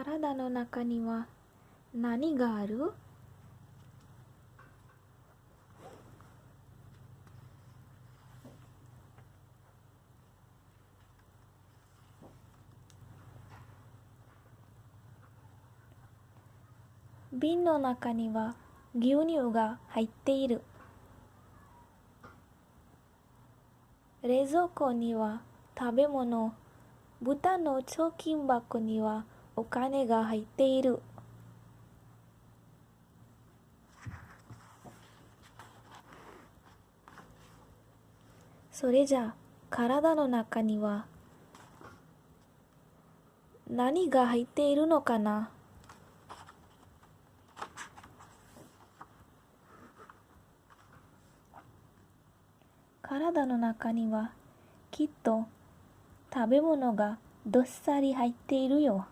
体の中には何がある？瓶の中には牛乳が入っている。冷蔵庫には食べ物、豚の貯金箱にはお金が入っている。それじゃ体の中には何が入っているのかな？体の中にはきっと食べ物がどっさり入っているよ。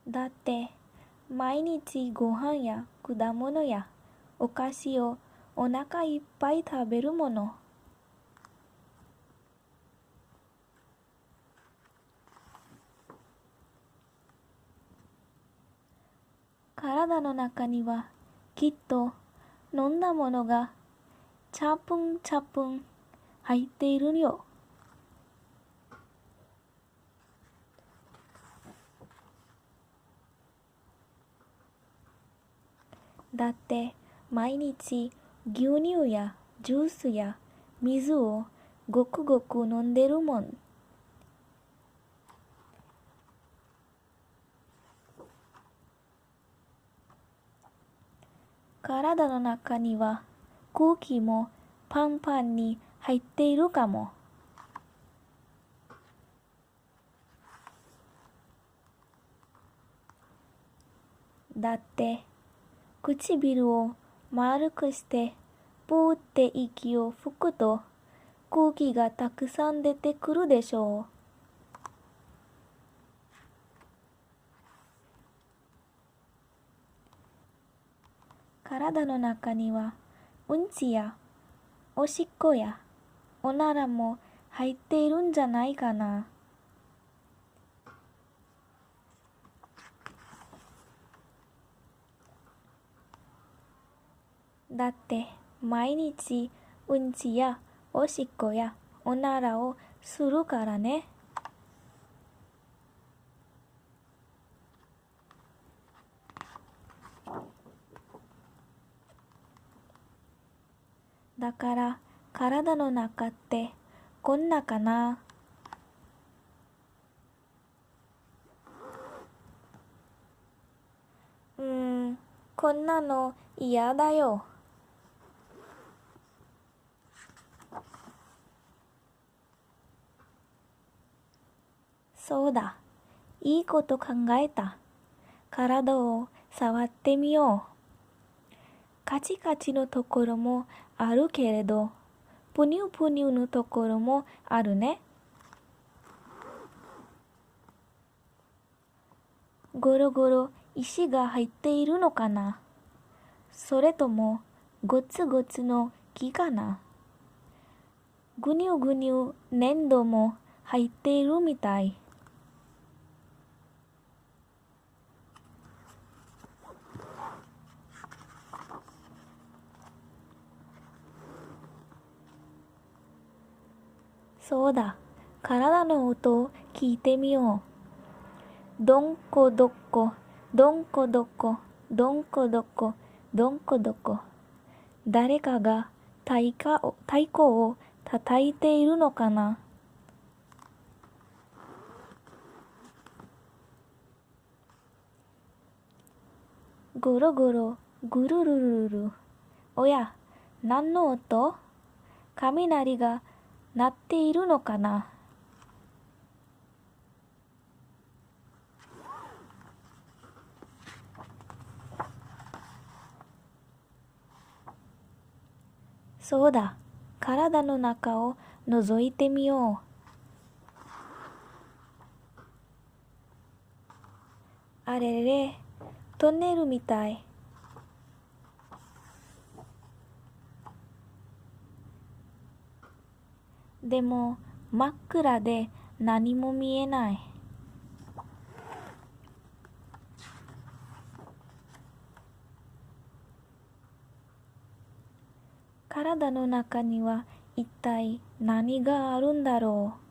だって毎日ご飯や果物やお菓子をお腹いっぱい食べるもの。体の中にはきっと飲んだものがチャプンチャプン入っているよ。だって毎日牛乳やジュースや水をごくごく飲んでるもん。体の中には空気もパンパンに入っているかも。だって唇を丸くしてプーって息を吹くと空気がたくさん出てくるでしょう。体の中にはうんちやおしっこやおならも入っているんじゃないかな。だって毎日うんちやおしっこやおならをするからね。だから体の中ってこんなかな。こんなの嫌だよ。そうだ、いいこと考えた。体を触ってみよう。カチカチのところもあるけれど、プニュプニュのところもあるね。ゴロゴロ石が入っているのかな？それともゴツゴツの木かな？ぐにゅぐにゅ粘土も入っているみたい。そうだ、体の音を聞いてみよう。どんこどこ、どんこどこ、どんこどこ、どんこどこ。誰かが太鼓を叩いているのかな？ゴロゴロ、ぐるるるる。おや、何の音？雷が鳴っているのかな？そうだ、体の中を覗いてみよう。あれれ、トンネルみたい。でも真っ暗で何も見えない。体の中には一体何があるんだろう。